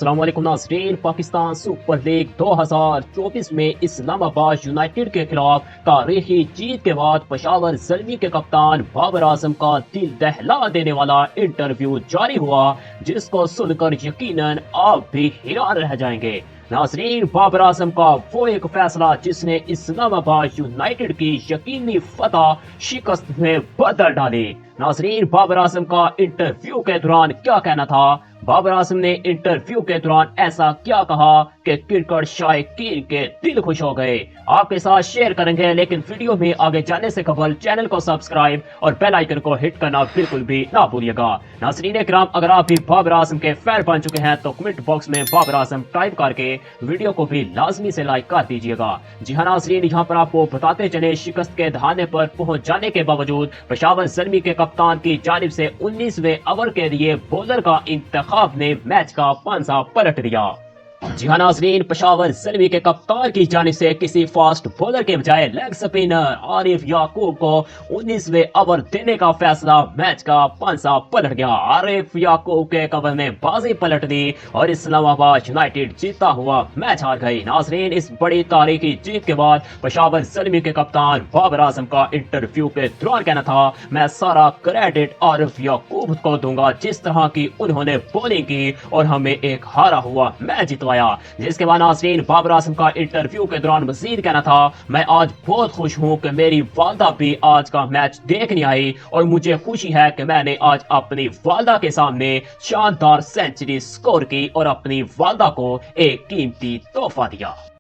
अस्सलाम वालेकुम नाज़रीन। पाकिस्तान सुपर लीग 2024 में इस्लामाबाद यूनाइटेड के खिलाफ तारीखी जीत के बाद पेशावर ज़ल्मी के कप्तान बाबर आजम का दिल दहला देने वाला इंटरव्यू जारी हुआ, जिसको सुनकर यकीनन आप भी हैरान रह जाएंगे। नाज़रीन, बाबर आजम का वो एक फैसला जिसने इस्लामाबाद यूनाइटेड की यकीनी फतह शिकस्त में बदल डाली। नाज़रीन, बाबर आजम का इंटरव्यू के दौरान क्या कहना था? बाबर आजम ने इंटरव्यू के दौरान ऐसा क्या कहा कि क्रिकेट शायकीन के दिल खुश हो गए। आपके साथ शेयर करेंगे, लेकिन वीडियो में आगे जाने से कबल चैनल को सब्सक्राइब और बेल आइकन को हिट करना बिल्कुल भी ना भूलिएगा। नाज़रीन इकराम, अगर आप भी बाबर आजम के फैन बन चुके हैं तो कमेंट बॉक्स में बाबर आजम टाइप करके वीडियो को भी लाजमी से लाइक कर दीजिएगा। जी हाँ नाज़रीन, यहाँ पर आपको बताते चले, शिकस्त के दहाने पर पहुंच जाने के बावजूद पेशावर ज़ल्मी के कप्तान की जानिब से 19वें ओवर के लिए बॉलर का इंतखाब ने मैच का पांजा पलट दिया। जी हाँ नाज़रीन, पेशावर ज़ल्मी के कप्तान की जानिब से किसी फास्ट बॉलर के बजाय लेग स्पिनर आरिफ याकूब को 19वें ओवर देने का फैसला मैच का पांजा पलट गया। आरिफ याकूब के कवर ने बाजी पलट दी और इस्लामाबाद यूनाइटेड जीता हुआ मैच हार गई। नाज़रीन, इस बड़ी तारीखी जीत के बाद पेशावर ज़ल्मी के कप्तान बाबर आजम का इंटरव्यू के दौरान कहना था, मैं सारा क्रेडिट आरिफ याकूब को दूंगा, जिस तरह की उन्होंने बॉलिंग की और हमें एक हारा हुआ मैच जितवाया। जिसके बाद नाज़रीन, बाबर आजम का इंटरव्यू के दौरान मजीद कहना था, मैं आज बहुत खुश हूं कि मेरी वालदा भी आज का मैच देखने आई और मुझे खुशी है कि मैंने आज अपनी वालदा के सामने शानदार सेंचुरी स्कोर की और अपनी वालदा को एक कीमती तोहफा दिया।